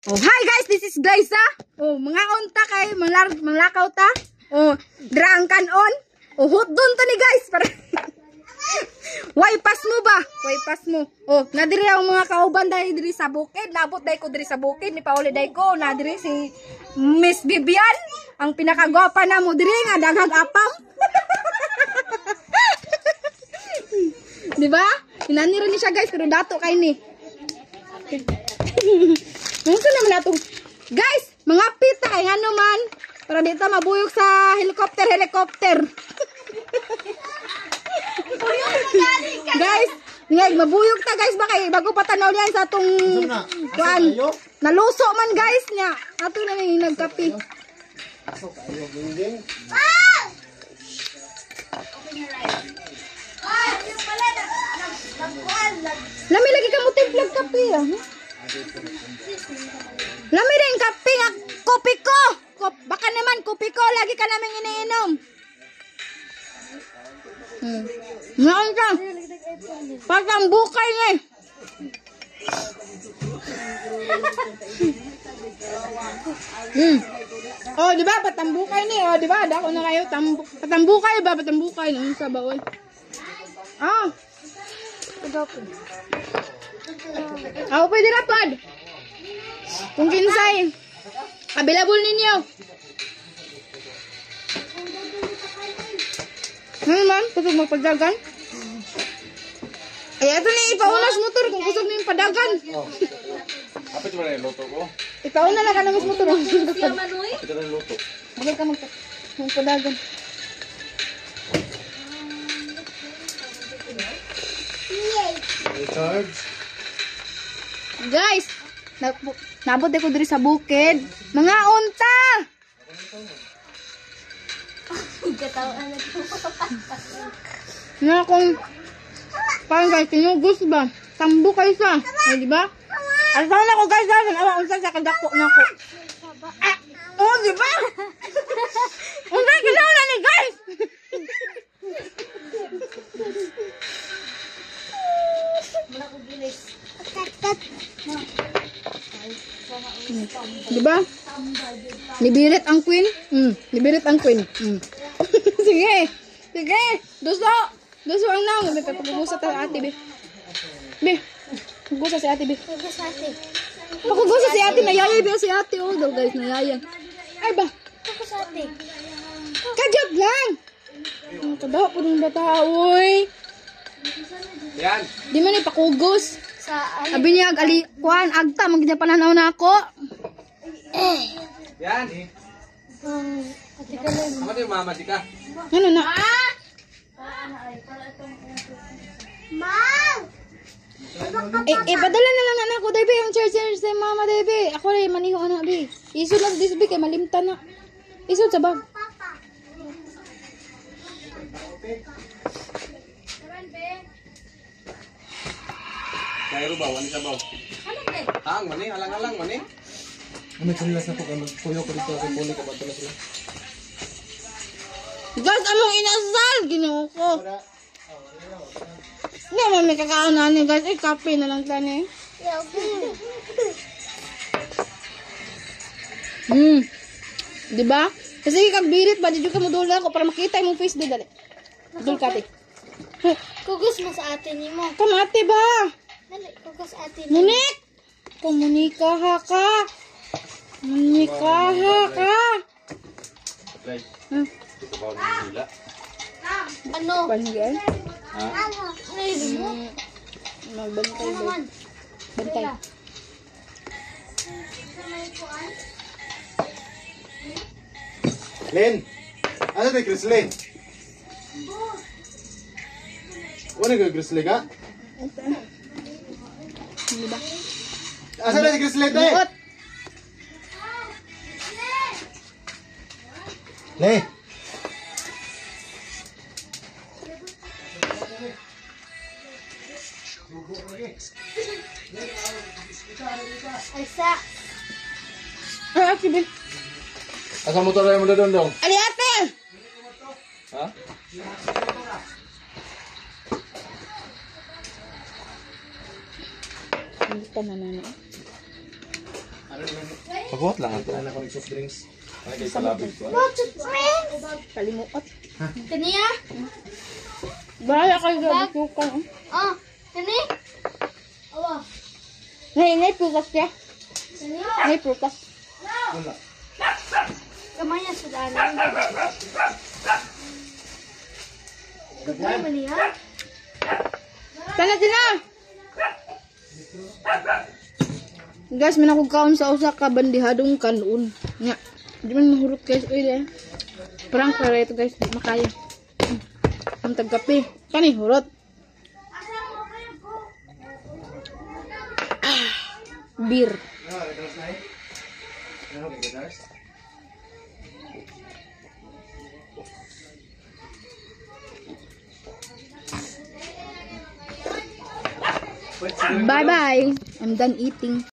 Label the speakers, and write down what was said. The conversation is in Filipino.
Speaker 1: Oh, hi guys, this is Glyza. Oh, mga unta kay manglakaw ta. Oh, draang kanon. Oh, hot dun to ni guys. Para way pas mo ba? Way pas mo. Oh, nadiri ang mga kauban dahil diri sa bukid. Labot dai ko diri sa bukid ni Pauli dai ko. Nadiri si Miss Vivian, ang pinakagwapa na mo diri nga daghang apam. Di ba? Hinaniro ni siya guys, pero dato kay ni. Ngunsa naman natong guys, mga pita ay ano man para dito mabuyog sa helicopter. Guys, ngayag mabuyog ta guys ba kay bago pa tanaw niya sa atong kuan. Naluso man guys nya. Ato na ni nagkapi. Lami lagi ka mo timplag kape ah. Lami rin kape nga kopi ko. Baka naman kopi ko lagi ka naming iniinom. Ngayon ka. Patang bukay nga. Oh, di ba patambukay ni? Oh, di ba? Dako na kayo patambukay ba? Patambukay nang sa baoy. Ah. Ako pwede rapad. Kung kinsay. Available ninyo. Ma'am, kusog magpadagan. Ay, ito na ipaunas motor kung kusog na yung padagan.
Speaker 2: Apa cuma na luto ko?
Speaker 1: Ipauna lang ka na mas motor.
Speaker 3: Siya manoy?
Speaker 2: Ito na luto.
Speaker 1: Bakit ka magpadagan?
Speaker 2: Recharge.
Speaker 1: Guys, nabot ako diri sa bukid. Mga unta!
Speaker 3: Katawan na ito.
Speaker 1: Nga kung parang guys, tinugos ba? Tambo kayo sa. Ay, di ba? Asaw na ko guys, awa unsa sa kadako na ko. Oh, di ba? Unsa kinaw na ni guys?
Speaker 3: Wala ko bilis.
Speaker 1: Di ba? Nibirit ang queen. Nibirit ang queen. Sige. Sige. Duso. Duso ang naong. May papagugusa tayo ate, be. Be. Pagugusa si ate, be. Pagugusa si ate. Nayayay ba si ate? Oh, daw guys. Nayayay. Ay ba? Kadyot lang. Ang kada po ng bata. Uy.
Speaker 2: Yan.
Speaker 1: Di man ipakugos.
Speaker 3: Sa
Speaker 1: Sabi niya, kuhan, agta. Magkita pananaw na ako.
Speaker 2: Yan. Apa tu mama tika?
Speaker 1: Ano na? Padala na lang na ako, Debe. Yung charger sa mama, Debe. Ako rin, maniho anak, Be. Isod lang this big, kay malimta na. Isod sa bag.
Speaker 2: Kairo ba? Wani sa baw. Hang, mani, alang-alang, mani. Ano chilas na po kami? Puyo ko dito kay puli ka ba na sila?
Speaker 1: Guys, among inasal, ginoo ko. Hindi naman may kakaanan ni guys. Kape na lang tani. Diba? Kasi kagbirit ba? Dito ka mo dula ko para makita yung face doon. Dali. Dul kati.
Speaker 3: Kugos mo sa atin ni mo.
Speaker 1: Kamate ba?
Speaker 3: Dali, kugos atin.
Speaker 1: Munik! Komunikaha ka. Komunikaha ka.
Speaker 2: Guys, ito ba ni nila?
Speaker 3: Ano?
Speaker 1: Panigyan?
Speaker 2: Ha?
Speaker 3: Ay, mo.
Speaker 1: Magbantay ba? Bantay.
Speaker 2: Len. Ano ni Chrislyn? Wala ka Chrislyn ka?
Speaker 1: Diba?
Speaker 2: Asa na si Chrislyn te?
Speaker 1: Buot.
Speaker 2: Le.
Speaker 3: Ay, sa.
Speaker 1: Ah, sige.
Speaker 2: Asa motor na mo dong?
Speaker 1: Ali ate!
Speaker 2: Ha?
Speaker 1: Hindi pa na.
Speaker 2: Pagbuhat lang ato. Ano ko soft drinks? Ano kay palabig ko?
Speaker 3: What's it, friends?
Speaker 1: Kalimuot.
Speaker 3: Kaniya?
Speaker 1: Bahala kayo gabi ko ka.
Speaker 3: Oh, kani? Awa.
Speaker 1: Ngay prutas siya.
Speaker 3: Kaniya?
Speaker 1: Ngay prutas.
Speaker 2: Wala.
Speaker 3: Kamay niya sa dalan. Ano ba niya?
Speaker 1: Kana na. Guys, minakugkaon sa usa ka bandihadong kanon. Nya. Di man mahurot guys oy de. Prank para ito guys, di makaya. Ang tagkape. Kani hurot. Beer. Bye bye. I'm done eating.